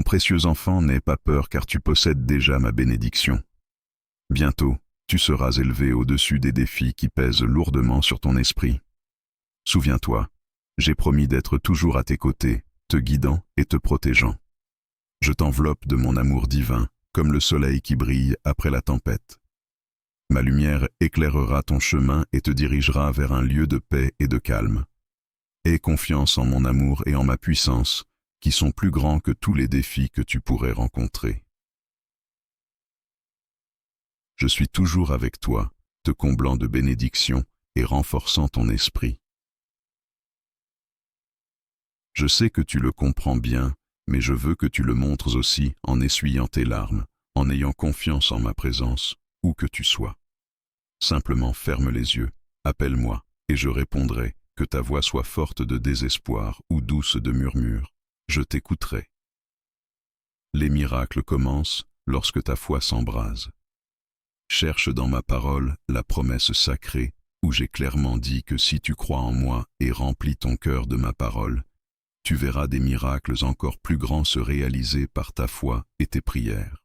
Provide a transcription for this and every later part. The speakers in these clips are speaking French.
précieux enfant, n'aie pas peur car tu possèdes déjà ma bénédiction. Bientôt, tu seras élevé au-dessus des défis qui pèsent lourdement sur ton esprit. Souviens-toi, j'ai promis d'être toujours à tes côtés, te guidant et te protégeant. Je t'enveloppe de mon amour divin, comme le soleil qui brille après la tempête. Ma lumière éclairera ton chemin et te dirigera vers un lieu de paix et de calme. Aie confiance en mon amour et en ma puissance, qui sont plus grands que tous les défis que tu pourrais rencontrer. Je suis toujours avec toi, te comblant de bénédictions et renforçant ton esprit. Je sais que tu le comprends bien, mais je veux que tu le montres aussi en essuyant tes larmes, en ayant confiance en ma présence, où que tu sois. Simplement ferme les yeux, appelle-moi, et je répondrai, que ta voix soit forte de désespoir ou douce de murmure, je t'écouterai. Les miracles commencent lorsque ta foi s'embrase. Cherche dans ma parole la promesse sacrée, où j'ai clairement dit que si tu crois en moi et remplis ton cœur de ma parole, tu verras des miracles encore plus grands se réaliser par ta foi et tes prières.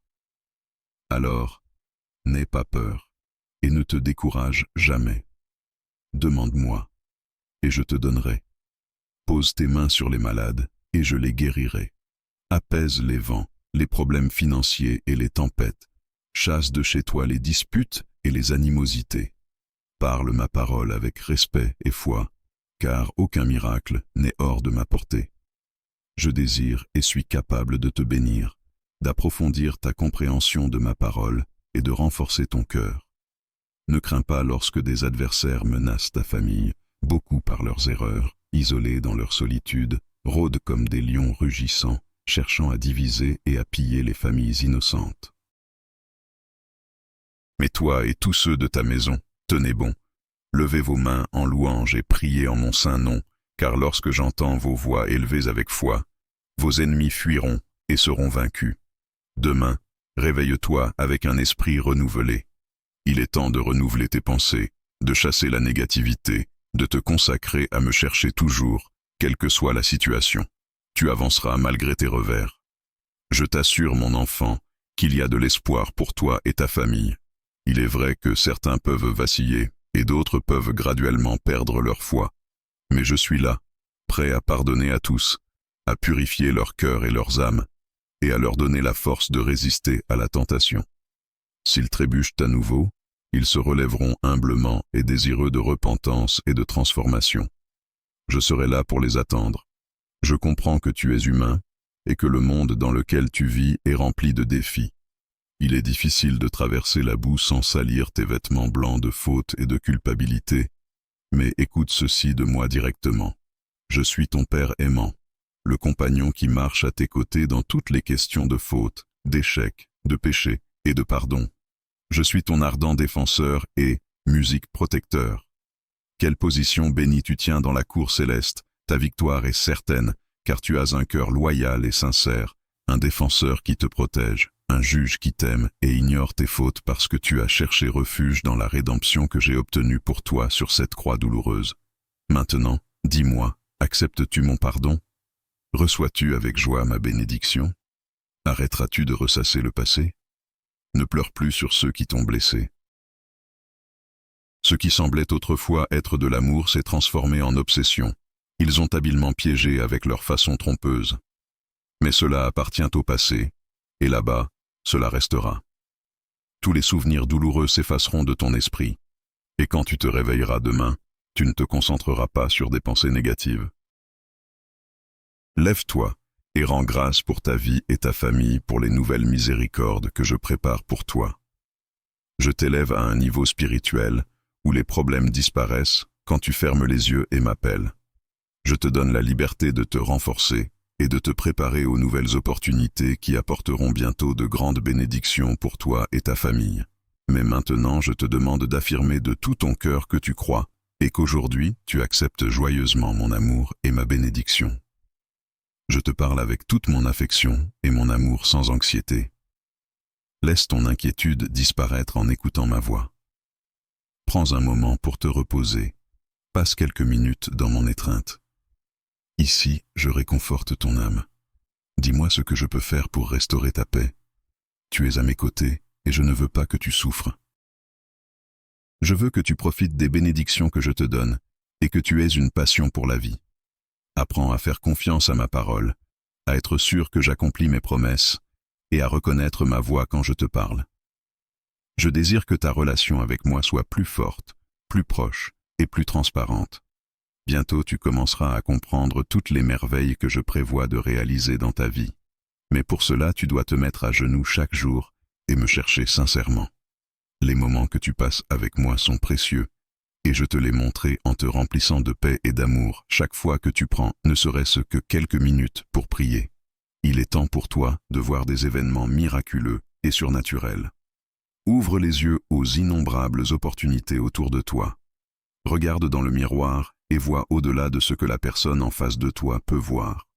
Alors, n'aie pas peur, et ne te décourage jamais. Demande-moi, et je te donnerai. Pose tes mains sur les malades, et je les guérirai. Apaise les vents, les problèmes financiers et les tempêtes. Chasse de chez toi les disputes et les animosités. Parle ma parole avec respect et foi, car aucun miracle n'est hors de ma portée. Je désire et suis capable de te bénir, d'approfondir ta compréhension de ma parole et de renforcer ton cœur. Ne crains pas lorsque des adversaires menacent ta famille, beaucoup par leurs erreurs, isolés dans leur solitude, rôdent comme des lions rugissants, cherchant à diviser et à piller les familles innocentes. Mais toi et tous ceux de ta maison, tenez bon, levez vos mains en louange et priez en mon saint nom, car lorsque j'entends vos voix élevées avec foi, vos ennemis fuiront et seront vaincus. Demain, réveille-toi avec un esprit renouvelé. Il est temps de renouveler tes pensées, de chasser la négativité, de te consacrer à me chercher toujours, quelle que soit la situation. Tu avanceras malgré tes revers. Je t'assure, mon enfant, qu'il y a de l'espoir pour toi et ta famille. Il est vrai que certains peuvent vaciller et d'autres peuvent graduellement perdre leur foi. Mais je suis là, prêt à pardonner à tous, à purifier leur cœur et leurs âmes, et à leur donner la force de résister à la tentation. S'ils trébuchent à nouveau, ils se relèveront humblement et désireux de repentance et de transformation. Je serai là pour les attendre. Je comprends que tu es humain et que le monde dans lequel tu vis est rempli de défis. Il est difficile de traverser la boue sans salir tes vêtements blancs de faute et de culpabilité, mais écoute ceci de moi directement. Je suis ton Père aimant, le compagnon qui marche à tes côtés dans toutes les questions de faute, d'échec, de péché et de pardon. Je suis ton ardent défenseur et, musique protecteur. Quelle position bénie tu tiens dans la cour céleste, ta victoire est certaine, car tu as un cœur loyal et sincère, un défenseur qui te protège, un juge qui t'aime et ignore tes fautes parce que tu as cherché refuge dans la rédemption que j'ai obtenue pour toi sur cette croix douloureuse. Maintenant, dis-moi, acceptes-tu mon pardon? Reçois-tu avec joie ma bénédiction? Arrêteras-tu de ressasser le passé? Ne pleure plus sur ceux qui t'ont blessé. Ce qui semblait autrefois être de l'amour s'est transformé en obsession. Ils ont habilement piégé avec leur façon trompeuse. Mais cela appartient au passé, et là-bas, cela restera. Tous les souvenirs douloureux s'effaceront de ton esprit, et quand tu te réveilleras demain, tu ne te concentreras pas sur des pensées négatives. Lève-toi et rends grâce pour ta vie et ta famille pour les nouvelles miséricordes que je prépare pour toi. Je t'élève à un niveau spirituel où les problèmes disparaissent quand tu fermes les yeux et m'appelles. Je te donne la liberté de te renforcer et de te préparer aux nouvelles opportunités qui apporteront bientôt de grandes bénédictions pour toi et ta famille. Mais maintenant, je te demande d'affirmer de tout ton cœur que tu crois et qu'aujourd'hui, tu acceptes joyeusement mon amour et ma bénédiction. Je te parle avec toute mon affection et mon amour sans anxiété. Laisse ton inquiétude disparaître en écoutant ma voix. Prends un moment pour te reposer. Passe quelques minutes dans mon étreinte. Ici, je réconforte ton âme. Dis-moi ce que je peux faire pour restaurer ta paix. Tu es à mes côtés et je ne veux pas que tu souffres. Je veux que tu profites des bénédictions que je te donne et que tu aies une passion pour la vie. Apprends à faire confiance à ma parole, à être sûr que j'accomplis mes promesses et à reconnaître ma voix quand je te parle. Je désire que ta relation avec moi soit plus forte, plus proche et plus transparente. Bientôt tu commenceras à comprendre toutes les merveilles que je prévois de réaliser dans ta vie. Mais pour cela, tu dois te mettre à genoux chaque jour et me chercher sincèrement. Les moments que tu passes avec moi sont précieux, et je te les montrerai en te remplissant de paix et d'amour chaque fois que tu prends ne serait-ce que quelques minutes pour prier. Il est temps pour toi de voir des événements miraculeux et surnaturels. Ouvre les yeux aux innombrables opportunités autour de toi. Regarde dans le miroir et vois au-delà de ce que la personne en face de toi peut voir.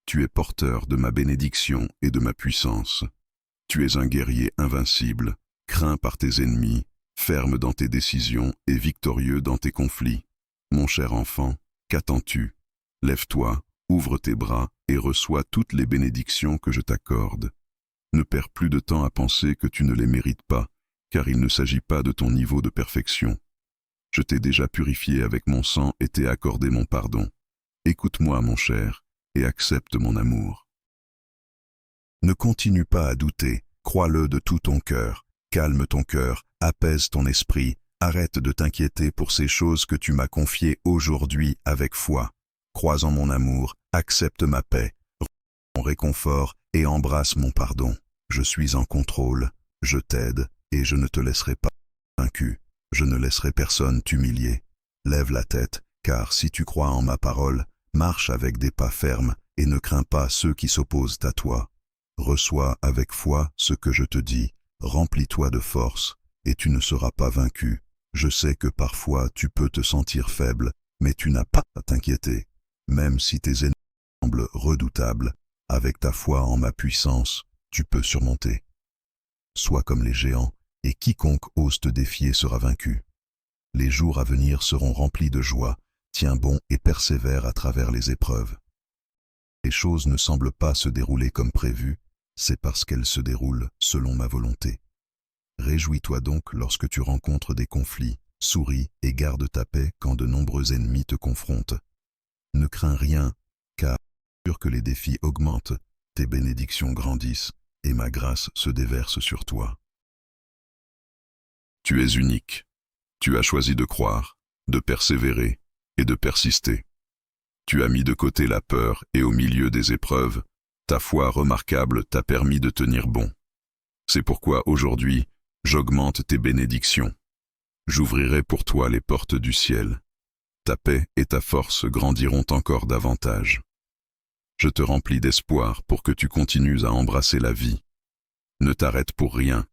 Tu es porteur de ma bénédiction et de ma puissance. Tu es un guerrier invincible, craint par tes ennemis, ferme dans tes décisions et victorieux dans tes conflits. Mon cher enfant, qu'attends-tu? Lève-toi, ouvre tes bras et reçois toutes les bénédictions que je t'accorde. Ne perds plus de temps à penser que tu ne les mérites pas, car il ne s'agit pas de ton niveau de perfection. Je t'ai déjà purifié avec mon sang et t'ai accordé mon pardon. Écoute-moi, mon cher, et accepte mon amour. Ne continue pas à douter, crois-le de tout ton cœur, calme ton cœur, apaise ton esprit, arrête de t'inquiéter pour ces choses que tu m'as confiées aujourd'hui avec foi. Crois en mon amour, accepte ma paix, mon réconfort et embrasse mon pardon. Je suis en contrôle, je t'aide et je ne te laisserai pas vaincu. Je ne laisserai personne t'humilier. Lève la tête, car si tu crois en ma parole, marche avec des pas fermes et ne crains pas ceux qui s'opposent à toi. Reçois avec foi ce que je te dis, remplis-toi de force, et tu ne seras pas vaincu. Je sais que parfois tu peux te sentir faible, mais tu n'as pas à t'inquiéter. Même si tes ennemis semblent redoutables, avec ta foi en ma puissance, tu peux surmonter. Sois comme les géants, et quiconque ose te défier sera vaincu. Les jours à venir seront remplis de joie, tiens bon et persévère à travers les épreuves. Les choses ne semblent pas se dérouler comme prévu, c'est parce qu'elles se déroulent selon ma volonté. Réjouis-toi donc lorsque tu rencontres des conflits, souris et garde ta paix quand de nombreux ennemis te confrontent. Ne crains rien, car sûr que les défis augmentent, tes bénédictions grandissent et ma grâce se déverse sur toi. Tu es unique. Tu as choisi de croire, de persévérer et de persister. Tu as mis de côté la peur et au milieu des épreuves, ta foi remarquable t'a permis de tenir bon. C'est pourquoi aujourd'hui, j'augmente tes bénédictions. J'ouvrirai pour toi les portes du ciel. Ta paix et ta force grandiront encore davantage. Je te remplis d'espoir pour que tu continues à embrasser la vie. Ne t'arrête pour rien.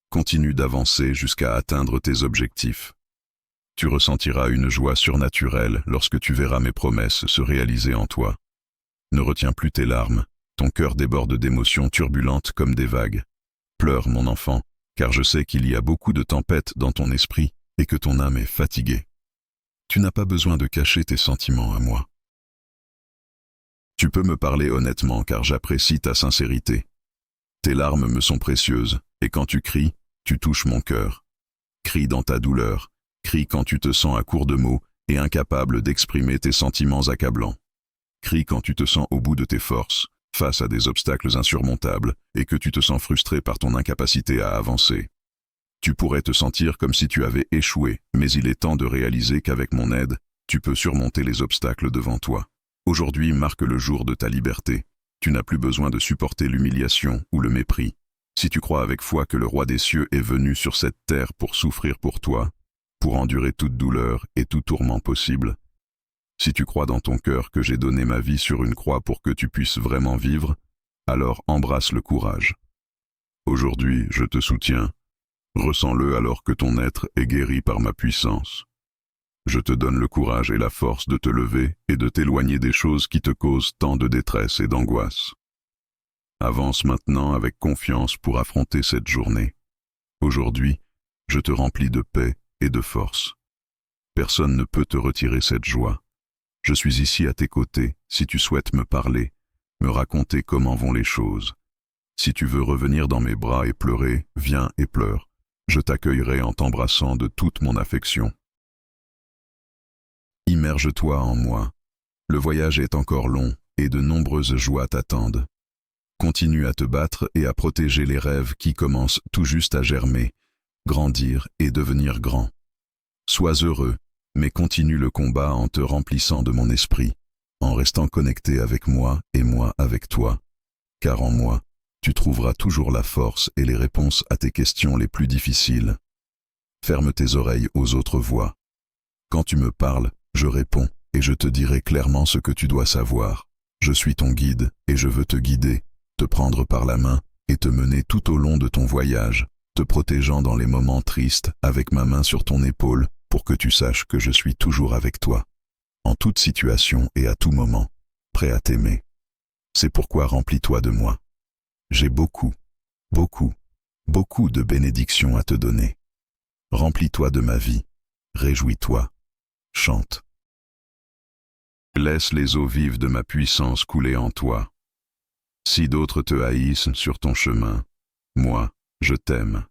Continue d'avancer jusqu'à atteindre tes objectifs. Tu ressentiras une joie surnaturelle lorsque tu verras mes promesses se réaliser en toi. Ne retiens plus tes larmes, ton cœur déborde d'émotions turbulentes comme des vagues. Pleure, mon enfant, car je sais qu'il y a beaucoup de tempêtes dans ton esprit et que ton âme est fatiguée. Tu n'as pas besoin de cacher tes sentiments à moi. Tu peux me parler honnêtement car j'apprécie ta sincérité. Tes larmes me sont précieuses, et quand tu cries, tu touches mon cœur. Crie dans ta douleur, crie quand tu te sens à court de mots et incapable d'exprimer tes sentiments accablants. Crie quand tu te sens au bout de tes forces, face à des obstacles insurmontables, et que tu te sens frustré par ton incapacité à avancer. Tu pourrais te sentir comme si tu avais échoué, mais il est temps de réaliser qu'avec mon aide, tu peux surmonter les obstacles devant toi. Aujourd'hui marque le jour de ta liberté. Tu n'as plus besoin de supporter l'humiliation ou le mépris. Si tu crois avec foi que le roi des cieux est venu sur cette terre pour souffrir pour toi, pour endurer toute douleur et tout tourment possible, si tu crois dans ton cœur que j'ai donné ma vie sur une croix pour que tu puisses vraiment vivre, alors embrasse le courage. Aujourd'hui, je te soutiens. Ressens-le alors que ton être est guéri par ma puissance. Je te donne le courage et la force de te lever et de t'éloigner des choses qui te causent tant de détresse et d'angoisse. Avance maintenant avec confiance pour affronter cette journée. Aujourd'hui, je te remplis de paix et de force. Personne ne peut te retirer cette joie. Je suis ici à tes côtés si tu souhaites me parler, me raconter comment vont les choses. Si tu veux revenir dans mes bras et pleurer, viens et pleure. Je t'accueillerai en t'embrassant de toute mon affection. Immerge-toi en moi. Le voyage est encore long et de nombreuses joies t'attendent. Continue à te battre et à protéger les rêves qui commencent tout juste à germer, grandir et devenir grands. Sois heureux, mais continue le combat en te remplissant de mon esprit, en restant connecté avec moi et moi avec toi. Car en moi, tu trouveras toujours la force et les réponses à tes questions les plus difficiles. Ferme tes oreilles aux autres voix. Quand tu me parles, je réponds et je te dirai clairement ce que tu dois savoir. Je suis ton guide et je veux te guider, te prendre par la main et te mener tout au long de ton voyage, te protégeant dans les moments tristes avec ma main sur ton épaule pour que tu saches que je suis toujours avec toi, en toute situation et à tout moment, prêt à t'aimer. C'est pourquoi remplis-toi de moi. J'ai beaucoup, beaucoup, beaucoup de bénédictions à te donner. Remplis-toi de ma vie, réjouis-toi, chante. Laisse les eaux vives de ma puissance couler en toi. Si d'autres te haïssent sur ton chemin, moi, je t'aime.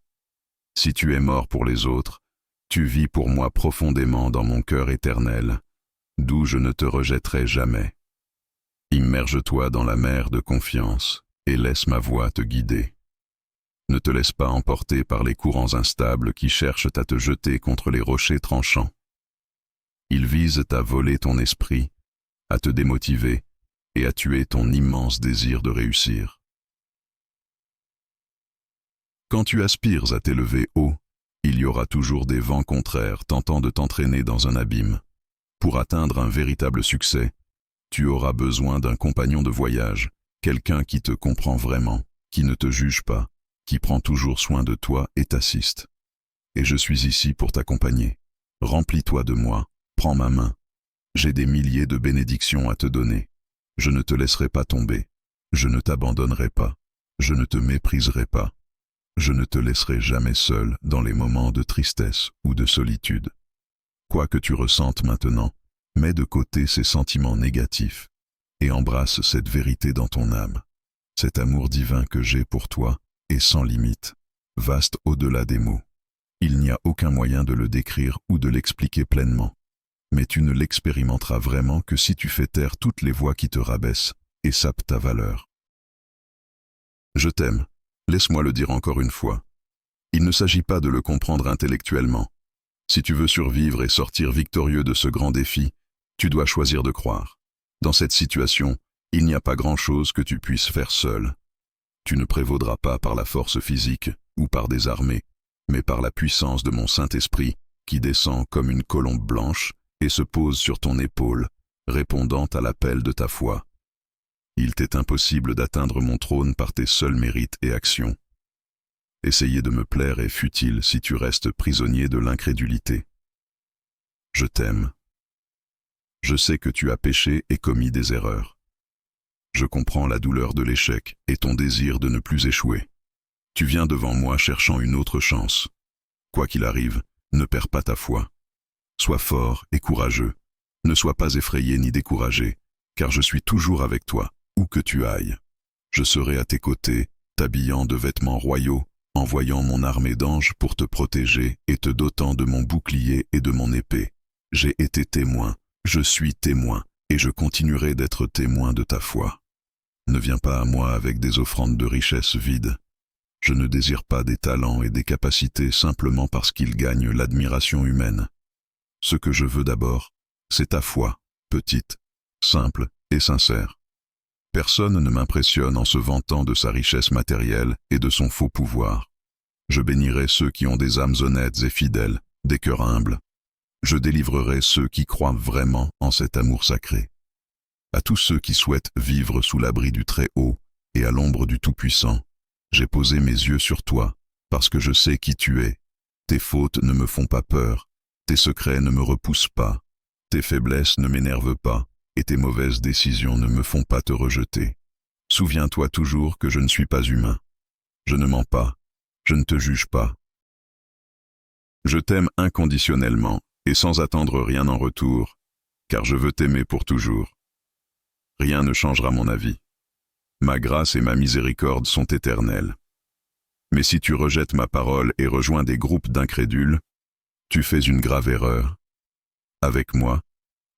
Si tu es mort pour les autres, tu vis pour moi profondément dans mon cœur éternel, d'où je ne te rejetterai jamais. Immerge-toi dans la mer de confiance et laisse ma voix te guider. Ne te laisse pas emporter par les courants instables qui cherchent à te jeter contre les rochers tranchants. Ils visent à voler ton esprit, à te démotiver et à tuer ton immense désir de réussir. Quand tu aspires à t'élever haut, il y aura toujours des vents contraires tentant de t'entraîner dans un abîme. Pour atteindre un véritable succès, tu auras besoin d'un compagnon de voyage, quelqu'un qui te comprend vraiment, qui ne te juge pas, qui prend toujours soin de toi et t'assiste. Et je suis ici pour t'accompagner. Remplis-toi de moi, prends ma main. J'ai des milliers de bénédictions à te donner. Je ne te laisserai pas tomber. Je ne t'abandonnerai pas. Je ne te mépriserai pas. Je ne te laisserai jamais seul dans les moments de tristesse ou de solitude. Quoi que tu ressentes maintenant, mets de côté ces sentiments négatifs et embrasse cette vérité dans ton âme. Cet amour divin que j'ai pour toi est sans limite, vaste au-delà des mots. Il n'y a aucun moyen de le décrire ou de l'expliquer pleinement. Mais tu ne l'expérimenteras vraiment que si tu fais taire toutes les voix qui te rabaissent et sapent ta valeur. Je t'aime, laisse-moi le dire encore une fois. Il ne s'agit pas de le comprendre intellectuellement. Si tu veux survivre et sortir victorieux de ce grand défi, tu dois choisir de croire. Dans cette situation, il n'y a pas grand-chose que tu puisses faire seul. Tu ne prévaudras pas par la force physique ou par des armées, mais par la puissance de mon Saint-Esprit qui descend comme une colombe blanche et se pose sur ton épaule, répondant à l'appel de ta foi. Il t'est impossible d'atteindre mon trône par tes seuls mérites et actions. Essayer de me plaire est futile si tu restes prisonnier de l'incrédulité. Je t'aime. Je sais que tu as péché et commis des erreurs. Je comprends la douleur de l'échec et ton désir de ne plus échouer. Tu viens devant moi cherchant une autre chance. Quoi qu'il arrive, ne perds pas ta foi. Sois fort et courageux. Ne sois pas effrayé ni découragé, car je suis toujours avec toi, où que tu ailles. Je serai à tes côtés, t'habillant de vêtements royaux, envoyant mon armée d'anges pour te protéger et te dotant de mon bouclier et de mon épée. J'ai été témoin, je suis témoin, et je continuerai d'être témoin de ta foi. Ne viens pas à moi avec des offrandes de richesses vides. Je ne désire pas des talents et des capacités simplement parce qu'ils gagnent l'admiration humaine. Ce que je veux d'abord, c'est ta foi, petite, simple et sincère. Personne ne m'impressionne en se vantant de sa richesse matérielle et de son faux pouvoir. Je bénirai ceux qui ont des âmes honnêtes et fidèles, des cœurs humbles. Je délivrerai ceux qui croient vraiment en cet amour sacré. À tous ceux qui souhaitent vivre sous l'abri du Très-Haut et à l'ombre du Tout-Puissant, j'ai posé mes yeux sur toi, parce que je sais qui tu es. Tes fautes ne me font pas peur, tes secrets ne me repoussent pas, tes faiblesses ne m'énervent pas, et tes mauvaises décisions ne me font pas te rejeter. Souviens-toi toujours que je ne suis pas humain. Je ne mens pas, je ne te juge pas. Je t'aime inconditionnellement et sans attendre rien en retour, car je veux t'aimer pour toujours. Rien ne changera mon avis. Ma grâce et ma miséricorde sont éternelles. Mais si tu rejettes ma parole et rejoins des groupes d'incrédules, tu fais une grave erreur. Avec moi,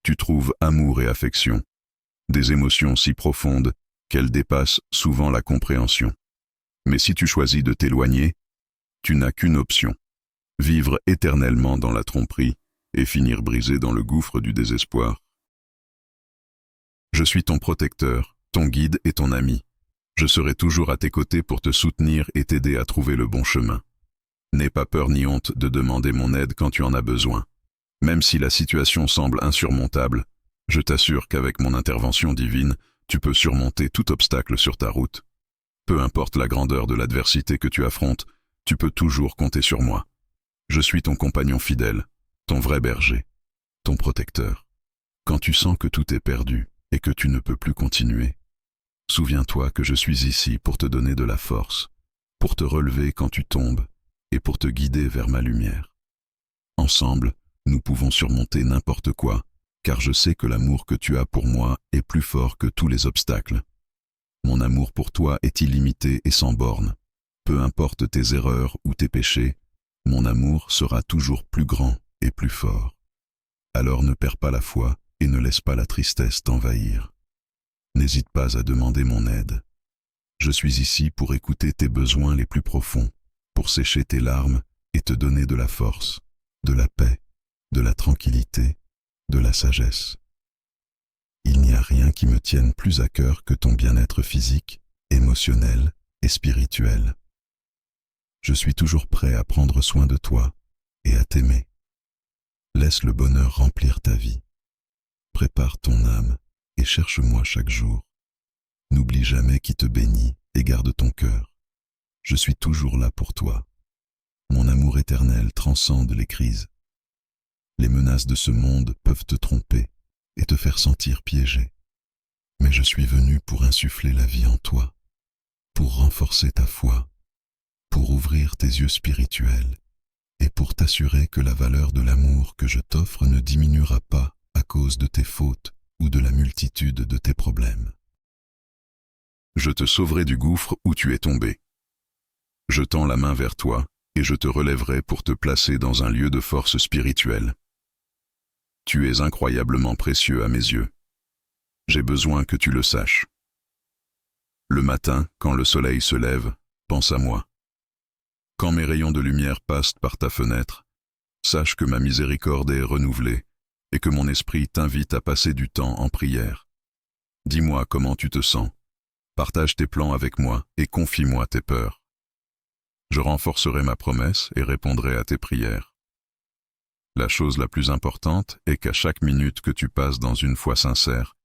tu trouves amour et affection, des émotions si profondes qu'elles dépassent souvent la compréhension. Mais si tu choisis de t'éloigner, tu n'as qu'une option: vivre éternellement dans la tromperie et finir brisé dans le gouffre du désespoir. Je suis ton protecteur, ton guide et ton ami. Je serai toujours à tes côtés pour te soutenir et t'aider à trouver le bon chemin. N'aie pas peur ni honte de demander mon aide quand tu en as besoin. Même si la situation semble insurmontable, je t'assure qu'avec mon intervention divine, tu peux surmonter tout obstacle sur ta route. Peu importe la grandeur de l'adversité que tu affrontes, tu peux toujours compter sur moi. Je suis ton compagnon fidèle, ton vrai berger, ton protecteur. Quand tu sens que tout est perdu et que tu ne peux plus continuer, souviens-toi que je suis ici pour te donner de la force, pour te relever quand tu tombes et pour te guider vers ma lumière. Ensemble, nous pouvons surmonter n'importe quoi, car je sais que l'amour que tu as pour moi est plus fort que tous les obstacles. Mon amour pour toi est illimité et sans borne. Peu importe tes erreurs ou tes péchés, mon amour sera toujours plus grand et plus fort. Alors ne perds pas la foi et ne laisse pas la tristesse t'envahir. N'hésite pas à demander mon aide. Je suis ici pour écouter tes besoins les plus profonds, pour sécher tes larmes et te donner de la force, de la paix, de la tranquillité, de la sagesse. Il n'y a rien qui me tienne plus à cœur que ton bien-être physique, émotionnel et spirituel. Je suis toujours prêt à prendre soin de toi et à t'aimer. Laisse le bonheur remplir ta vie. Prépare ton âme et cherche-moi chaque jour. N'oublie jamais qui te bénit et garde ton cœur. Je suis toujours là pour toi. Mon amour éternel transcende les crises. Les menaces de ce monde peuvent te tromper et te faire sentir piégé. Mais je suis venu pour insuffler la vie en toi, pour renforcer ta foi, pour ouvrir tes yeux spirituels et pour t'assurer que la valeur de l'amour que je t'offre ne diminuera pas à cause de tes fautes ou de la multitude de tes problèmes. Je te sauverai du gouffre où tu es tombé. Je tends la main vers toi et je te relèverai pour te placer dans un lieu de force spirituelle. Tu es incroyablement précieux à mes yeux. J'ai besoin que tu le saches. Le matin, quand le soleil se lève, pense à moi. Quand mes rayons de lumière passent par ta fenêtre, sache que ma miséricorde est renouvelée et que mon esprit t'invite à passer du temps en prière. Dis-moi comment tu te sens. Partage tes plans avec moi et confie-moi tes peurs. Je renforcerai ma promesse et répondrai à tes prières. La chose la plus importante est qu'à chaque minute que tu passes dans une foi sincère,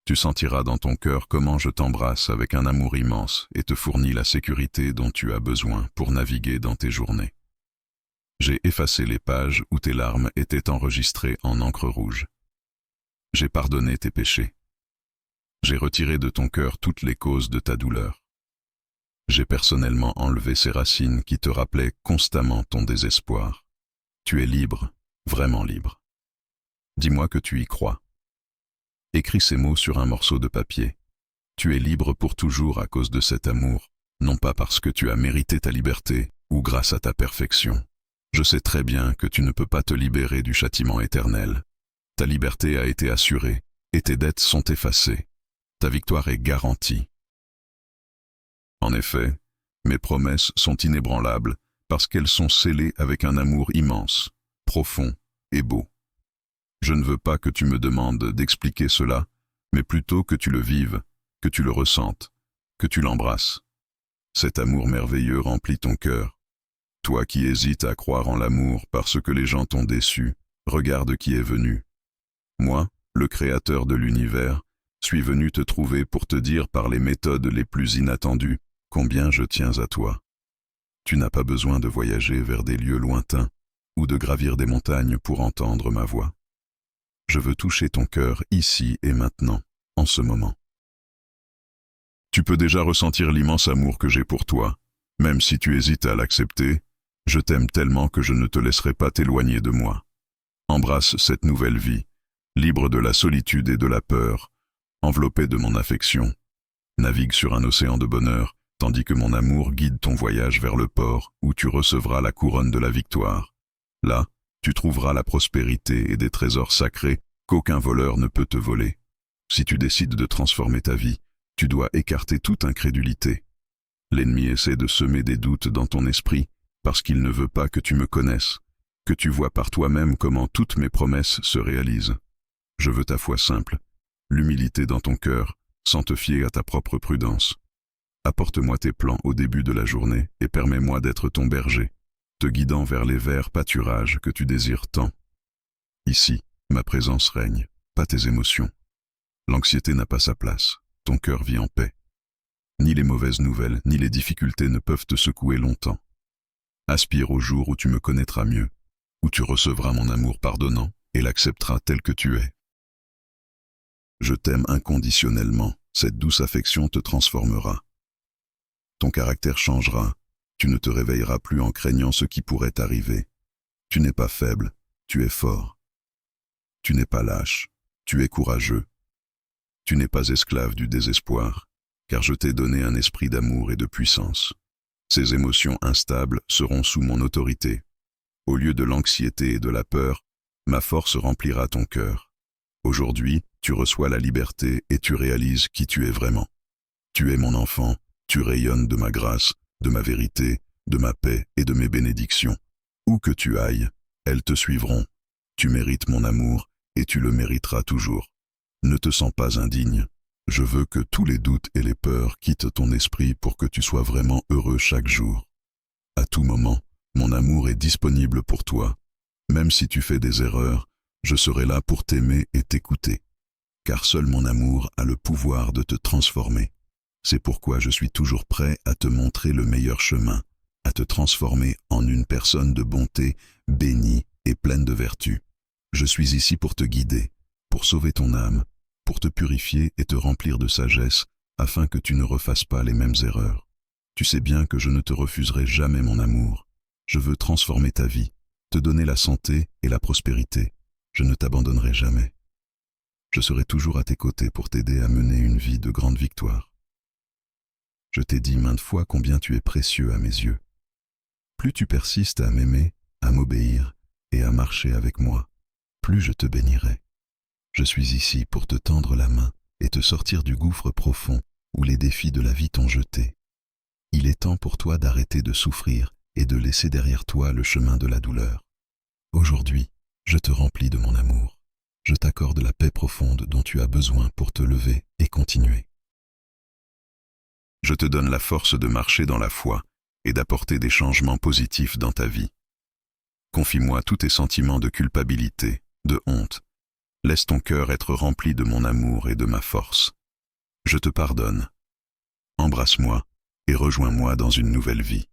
tu sentiras dans ton cœur comment je t'embrasse avec un amour immense et te fournis la sécurité dont tu as besoin pour naviguer dans tes journées. J'ai effacé les pages où tes larmes étaient enregistrées en encre rouge. J'ai pardonné tes péchés. J'ai retiré de ton cœur toutes les causes de ta douleur. J'ai personnellement enlevé ces racines qui te rappelaient constamment ton désespoir. Tu es libre, vraiment libre. Dis-moi que tu y crois. Écris ces mots sur un morceau de papier. Tu es libre pour toujours à cause de cet amour, non pas parce que tu as mérité ta liberté ou grâce à ta perfection. Je sais très bien que tu ne peux pas te libérer du châtiment éternel. Ta liberté a été assurée et tes dettes sont effacées. Ta victoire est garantie. En effet, mes promesses sont inébranlables parce qu'elles sont scellées avec un amour immense, profond et beau. Je ne veux pas que tu me demandes d'expliquer cela, mais plutôt que tu le vives, que tu le ressentes, que tu l'embrasses. Cet amour merveilleux remplit ton cœur. Toi qui hésites à croire en l'amour parce que les gens t'ont déçu, regarde qui est venu. Moi, le Créateur de l'univers, suis venu te trouver pour te dire par les méthodes les plus inattendues combien je tiens à toi. Tu n'as pas besoin de voyager vers des lieux lointains ou de gravir des montagnes pour entendre ma voix. Je veux toucher ton cœur ici et maintenant, en ce moment. Tu peux déjà ressentir l'immense amour que j'ai pour toi. Même si tu hésites à l'accepter, je t'aime tellement que je ne te laisserai pas t'éloigner de moi. Embrasse cette nouvelle vie, libre de la solitude et de la peur, enveloppée de mon affection. Navigue sur un océan de bonheur, tandis que mon amour guide ton voyage vers le port où tu recevras la couronne de la victoire. Là, tu trouveras la prospérité et des trésors sacrés qu'aucun voleur ne peut te voler. Si tu décides de transformer ta vie, tu dois écarter toute incrédulité. L'ennemi essaie de semer des doutes dans ton esprit parce qu'il ne veut pas que tu me connaisses, que tu vois par toi-même comment toutes mes promesses se réalisent. Je veux ta foi simple, l'humilité dans ton cœur, sans te fier à ta propre prudence. Apporte-moi tes plans au début de la journée et permets-moi d'être ton berger, te guidant vers les verts pâturages que tu désires tant. Ici, ma présence règne, pas tes émotions. L'anxiété n'a pas sa place, ton cœur vit en paix. Ni les mauvaises nouvelles, ni les difficultés ne peuvent te secouer longtemps. Aspire au jour où tu me connaîtras mieux, où tu recevras mon amour pardonnant et l'accepteras tel que tu es. Je t'aime inconditionnellement, cette douce affection te transformera. Ton caractère changera, tu ne te réveilleras plus en craignant ce qui pourrait t'arriver. Tu n'es pas faible, tu es fort. Tu n'es pas lâche, tu es courageux. Tu n'es pas esclave du désespoir, car je t'ai donné un esprit d'amour et de puissance. Ces émotions instables seront sous mon autorité. Au lieu de l'anxiété et de la peur, ma force remplira ton cœur. Aujourd'hui, tu reçois la liberté et tu réalises qui tu es vraiment. Tu es mon enfant, tu rayonnes de ma grâce, de ma vérité, de ma paix et de mes bénédictions. Où que tu ailles, elles te suivront. Tu mérites mon amour et tu le mériteras toujours. Ne te sens pas indigne. Je veux que tous les doutes et les peurs quittent ton esprit pour que tu sois vraiment heureux chaque jour. À tout moment, mon amour est disponible pour toi. Même si tu fais des erreurs, je serai là pour t'aimer et t'écouter. Car seul mon amour a le pouvoir de te transformer. C'est pourquoi je suis toujours prêt à te montrer le meilleur chemin, à te transformer en une personne de bonté, bénie et pleine de vertu. Je suis ici pour te guider, pour sauver ton âme, pour te purifier et te remplir de sagesse, afin que tu ne refasses pas les mêmes erreurs. Tu sais bien que je ne te refuserai jamais mon amour. Je veux transformer ta vie, te donner la santé et la prospérité. Je ne t'abandonnerai jamais. Je serai toujours à tes côtés pour t'aider à mener une vie de grande victoire. Je t'ai dit maintes fois combien tu es précieux à mes yeux. Plus tu persistes à m'aimer, à m'obéir et à marcher avec moi, plus je te bénirai. Je suis ici pour te tendre la main et te sortir du gouffre profond où les défis de la vie t'ont jeté. Il est temps pour toi d'arrêter de souffrir et de laisser derrière toi le chemin de la douleur. Aujourd'hui, je te remplis de mon amour. Je t'accorde la paix profonde dont tu as besoin pour te lever et continuer. Je te donne la force de marcher dans la foi et d'apporter des changements positifs dans ta vie. Confie-moi tous tes sentiments de culpabilité, de honte. Laisse ton cœur être rempli de mon amour et de ma force. Je te pardonne. Embrasse-moi et rejoins-moi dans une nouvelle vie.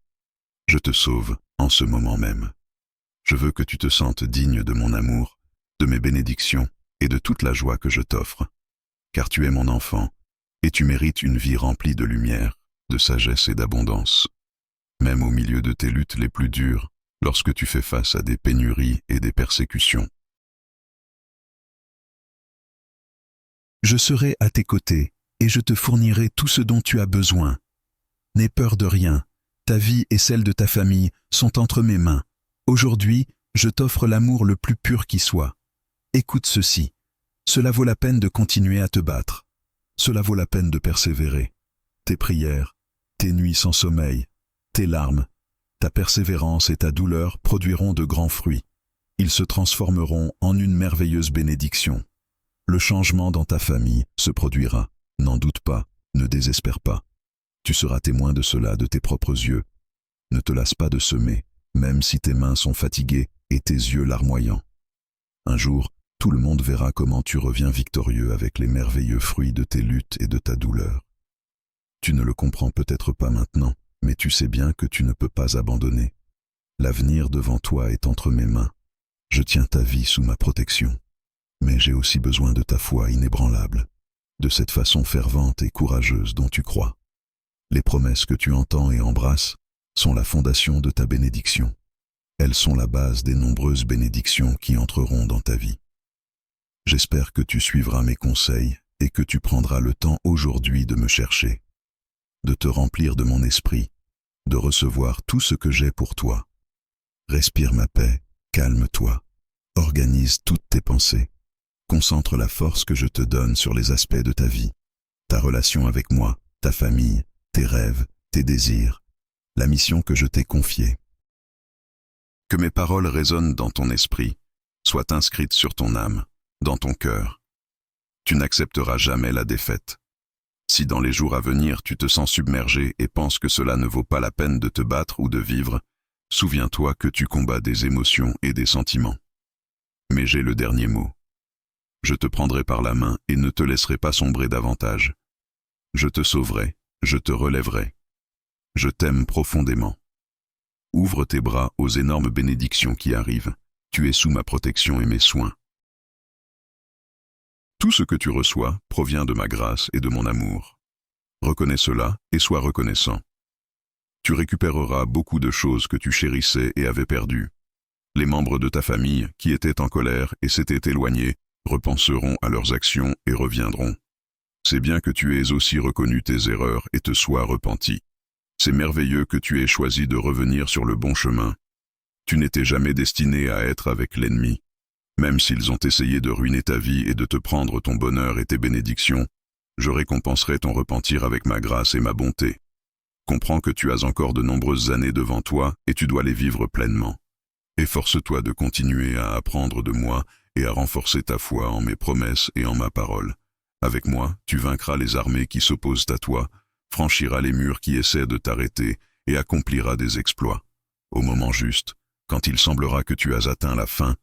Je te sauve en ce moment même. Je veux que tu te sentes digne de mon amour, de mes bénédictions et de toute la joie que je t'offre. Car tu es mon enfant, et tu mérites une vie remplie de lumière, de sagesse et d'abondance. Même au milieu de tes luttes les plus dures, lorsque tu fais face à des pénuries et des persécutions. Je serai à tes côtés, et je te fournirai tout ce dont tu as besoin. N'aie peur de rien, ta vie et celle de ta famille sont entre mes mains. Aujourd'hui, je t'offre l'amour le plus pur qui soit. Écoute ceci. Cela vaut la peine de continuer à te battre. Cela vaut la peine de persévérer. Tes prières, tes nuits sans sommeil, tes larmes, ta persévérance et ta douleur produiront de grands fruits. Ils se transformeront en une merveilleuse bénédiction. Le changement dans ta famille se produira. N'en doute pas, ne désespère pas. Tu seras témoin de cela de tes propres yeux. Ne te lasse pas de semer, même si tes mains sont fatiguées et tes yeux larmoyants. Un jour, tout le monde verra comment tu reviens victorieux avec les merveilleux fruits de tes luttes et de ta douleur. Tu ne le comprends peut-être pas maintenant, mais tu sais bien que tu ne peux pas abandonner. L'avenir devant toi est entre mes mains. Je tiens ta vie sous ma protection. Mais j'ai aussi besoin de ta foi inébranlable, de cette façon fervente et courageuse dont tu crois. Les promesses que tu entends et embrasses sont la fondation de ta bénédiction. Elles sont la base des nombreuses bénédictions qui entreront dans ta vie. J'espère que tu suivras mes conseils et que tu prendras le temps aujourd'hui de me chercher, de te remplir de mon esprit, de recevoir tout ce que j'ai pour toi. Respire ma paix, calme-toi, organise toutes tes pensées, concentre la force que je te donne sur les aspects de ta vie, ta relation avec moi, ta famille, tes rêves, tes désirs, la mission que je t'ai confiée. Que mes paroles résonnent dans ton esprit, soient inscrites sur ton âme, dans ton cœur. Tu n'accepteras jamais la défaite. Si dans les jours à venir tu te sens submergé et penses que cela ne vaut pas la peine de te battre ou de vivre, souviens-toi que tu combats des émotions et des sentiments. Mais j'ai le dernier mot. Je te prendrai par la main et ne te laisserai pas sombrer davantage. Je te sauverai, je te relèverai. Je t'aime profondément. Ouvre tes bras aux énormes bénédictions qui arrivent. Tu es sous ma protection et mes soins. Tout ce que tu reçois provient de ma grâce et de mon amour. Reconnais cela et sois reconnaissant. Tu récupéreras beaucoup de choses que tu chérissais et avais perdues. Les membres de ta famille, qui étaient en colère et s'étaient éloignés, repenseront à leurs actions et reviendront. C'est bien que tu aies aussi reconnu tes erreurs et te sois repenti. C'est merveilleux que tu aies choisi de revenir sur le bon chemin. Tu n'étais jamais destiné à être avec l'ennemi. Même s'ils ont essayé de ruiner ta vie et de te prendre ton bonheur et tes bénédictions, je récompenserai ton repentir avec ma grâce et ma bonté. Comprends que tu as encore de nombreuses années devant toi et tu dois les vivre pleinement. Efforce-toi de continuer à apprendre de moi et à renforcer ta foi en mes promesses et en ma parole. Avec moi, tu vaincras les armées qui s'opposent à toi, franchiras les murs qui essaient de t'arrêter et accompliras des exploits. Au moment juste, quand il semblera que tu as atteint la fin,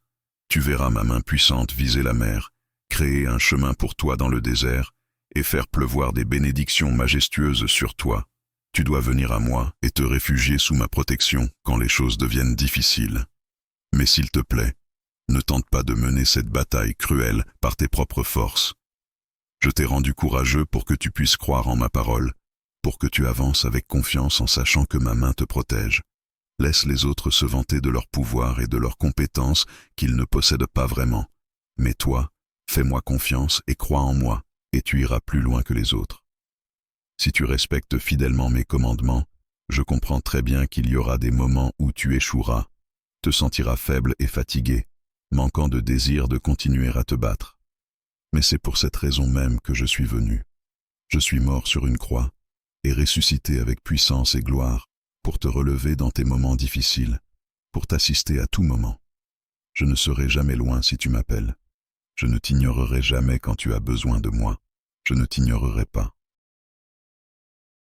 tu verras ma main puissante viser la mer, créer un chemin pour toi dans le désert et faire pleuvoir des bénédictions majestueuses sur toi. Tu dois venir à moi et te réfugier sous ma protection quand les choses deviennent difficiles. Mais s'il te plaît, ne tente pas de mener cette bataille cruelle par tes propres forces. Je t'ai rendu courageux pour que tu puisses croire en ma parole, pour que tu avances avec confiance en sachant que ma main te protège. Laisse les autres se vanter de leur pouvoir et de leurs compétences qu'ils ne possèdent pas vraiment. Mais toi, fais-moi confiance et crois en moi, et tu iras plus loin que les autres. Si tu respectes fidèlement mes commandements, je comprends très bien qu'il y aura des moments où tu échoueras, te sentiras faible et fatigué, manquant de désir de continuer à te battre. Mais c'est pour cette raison même que je suis venu. Je suis mort sur une croix et ressuscité avec puissance et gloire pour te relever dans tes moments difficiles, pour t'assister à tout moment. Je ne serai jamais loin si tu m'appelles. Je ne t'ignorerai jamais quand tu as besoin de moi. Je ne t'ignorerai pas.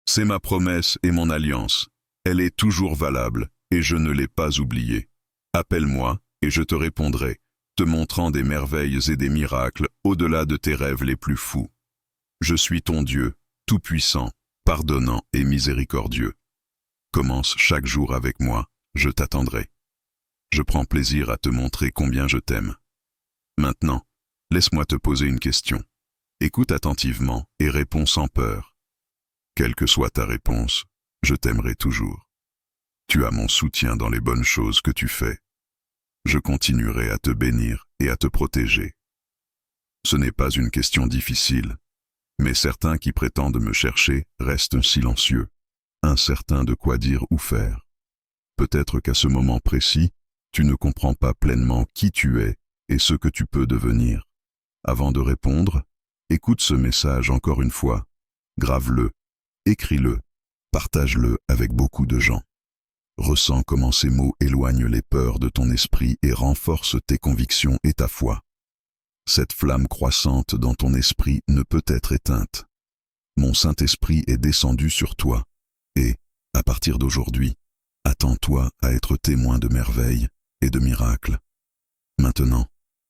C'est ma promesse et mon alliance. Elle est toujours valable et je ne l'ai pas oubliée. Appelle-moi et je te répondrai, te montrant des merveilles et des miracles au-delà de tes rêves les plus fous. Je suis ton Dieu, tout-puissant, pardonnant et miséricordieux. Commence chaque jour avec moi, je t'attendrai. Je prends plaisir à te montrer combien je t'aime. Maintenant, laisse-moi te poser une question. Écoute attentivement et réponds sans peur. Quelle que soit ta réponse, je t'aimerai toujours. Tu as mon soutien dans les bonnes choses que tu fais. Je continuerai à te bénir et à te protéger. Ce n'est pas une question difficile, mais certains qui prétendent me chercher restent silencieux, incertains de quoi dire ou faire. Peut-être qu'à ce moment précis, tu ne comprends pas pleinement qui tu es et ce que tu peux devenir. Avant de répondre, écoute ce message encore une fois, grave-le, écris-le, partage-le avec beaucoup de gens. Ressens comment ces mots éloignent les peurs de ton esprit et renforcent tes convictions et ta foi. Cette flamme croissante dans ton esprit ne peut être éteinte. Mon Saint-Esprit est descendu sur toi et, à partir d'aujourd'hui, attends-toi à être témoin de merveilles et de miracles. Maintenant,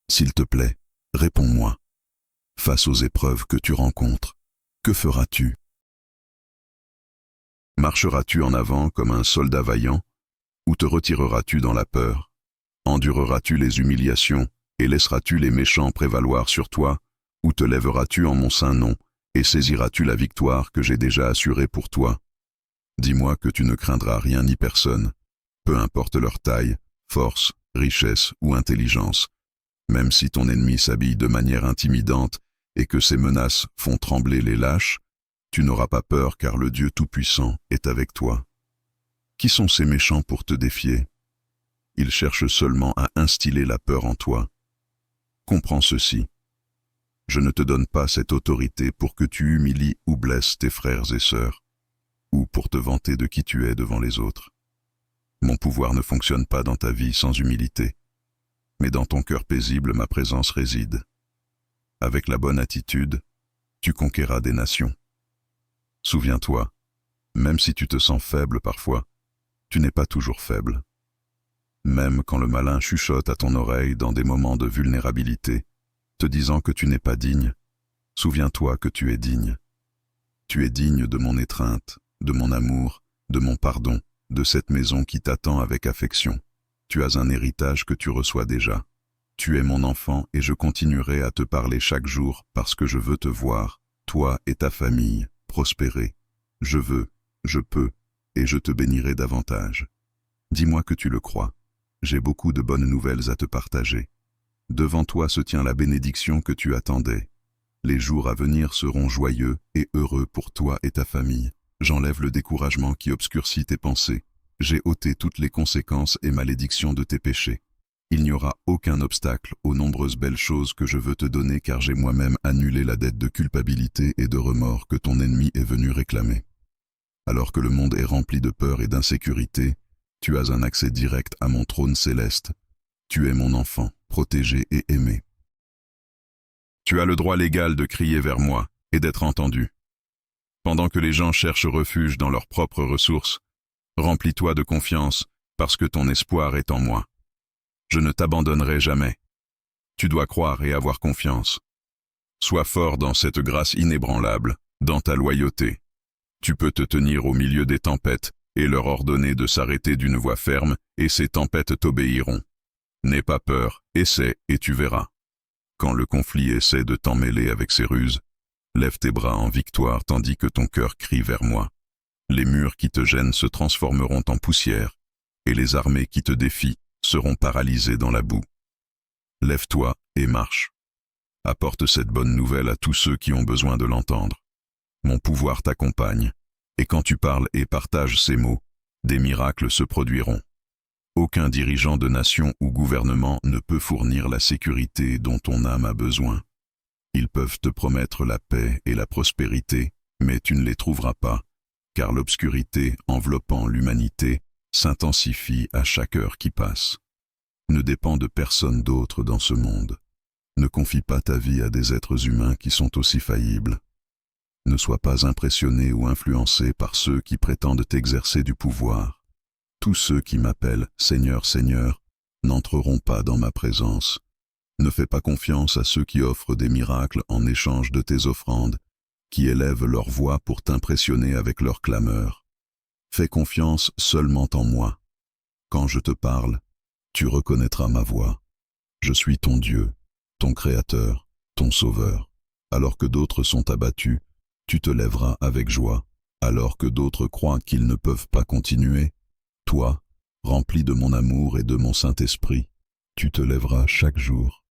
s'il te plaît, réponds-moi. Face aux épreuves que tu rencontres, que feras-tu? Marcheras-tu en avant comme un soldat vaillant, ou te retireras-tu dans la peur? Endureras-tu les humiliations et laisseras-tu les méchants prévaloir sur toi, ou te lèveras-tu en mon saint nom et saisiras-tu la victoire que j'ai déjà assurée pour toi? Dis-moi que tu ne craindras rien ni personne, peu importe leur taille, force, richesse ou intelligence. Même si ton ennemi s'habille de manière intimidante et que ces menaces font trembler les lâches, tu n'auras pas peur car le Dieu Tout-Puissant est avec toi. Qui sont ces méchants pour te défier? Ils cherchent seulement à instiller la peur en toi. Comprends ceci. Je ne te donne pas cette autorité pour que tu humilies ou blesses tes frères et sœurs, ou pour te vanter de qui tu es devant les autres. Mon pouvoir ne fonctionne pas dans ta vie sans humilité, mais dans ton cœur paisible ma présence réside. Avec la bonne attitude, tu conquéras des nations. Souviens-toi, même si tu te sens faible parfois, tu n'es pas toujours faible. Même quand le malin chuchote à ton oreille dans des moments de vulnérabilité, te disant que tu n'es pas digne, souviens-toi que tu es digne. Tu es digne de mon étreinte, de mon amour, de mon pardon, de cette maison qui t'attend avec affection. Tu as un héritage que tu reçois déjà. Tu es mon enfant et je continuerai à te parler chaque jour parce que je veux te voir, toi et ta famille, prospérer. Je veux, je peux, et je te bénirai davantage. Dis-moi que tu le crois. J'ai beaucoup de bonnes nouvelles à te partager. Devant toi se tient la bénédiction que tu attendais. Les jours à venir seront joyeux et heureux pour toi et ta famille. J'enlève le découragement qui obscurcit tes pensées. J'ai ôté toutes les conséquences et malédictions de tes péchés. Il n'y aura aucun obstacle aux nombreuses belles choses que je veux te donner car j'ai moi-même annulé la dette de culpabilité et de remords que ton ennemi est venu réclamer. Alors que le monde est rempli de peur et d'insécurité, tu as un accès direct à mon trône céleste. Tu es mon enfant, protégé et aimé. Tu as le droit légal de crier vers moi et d'être entendu. Pendant que les gens cherchent refuge dans leurs propres ressources, remplis-toi de confiance parce que ton espoir est en moi. Je ne t'abandonnerai jamais. Tu dois croire et avoir confiance. Sois fort dans cette grâce inébranlable, dans ta loyauté. Tu peux te tenir au milieu des tempêtes et leur ordonner de s'arrêter d'une voix ferme, et ces tempêtes t'obéiront. N'aie pas peur, essaie et tu verras. Quand le conflit essaie de t'emmêler avec ses ruses, lève tes bras en victoire tandis que ton cœur crie vers moi. Les murs qui te gênent se transformeront en poussière, et les armées qui te défient seront paralysées dans la boue. Lève-toi et marche. Apporte cette bonne nouvelle à tous ceux qui ont besoin de l'entendre. Mon pouvoir t'accompagne, et quand tu parles et partages ces mots, des miracles se produiront. Aucun dirigeant de nation ou gouvernement ne peut fournir la sécurité dont ton âme a besoin. Ils peuvent te promettre la paix et la prospérité, mais tu ne les trouveras pas, car l'obscurité enveloppant l'humanité s'intensifie à chaque heure qui passe. Ne dépends de personne d'autre dans ce monde. Ne confie pas ta vie à des êtres humains qui sont aussi faillibles. Ne sois pas impressionné ou influencé par ceux qui prétendent exercer du pouvoir. Tous ceux qui m'appellent « Seigneur, Seigneur » n'entreront pas dans ma présence. Ne fais pas confiance à ceux qui offrent des miracles en échange de tes offrandes, qui élèvent leur voix pour t'impressionner avec leurs clameurs. Fais confiance seulement en moi. Quand je te parle, tu reconnaîtras ma voix. Je suis ton Dieu, ton Créateur, ton Sauveur. Alors que d'autres sont abattus, tu te lèveras avec joie. Alors que d'autres croient qu'ils ne peuvent pas continuer, toi, rempli de mon amour et de mon Saint-Esprit, tu te lèveras chaque jour.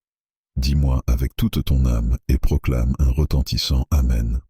Dis-moi avec toute ton âme et proclame un retentissant Amen.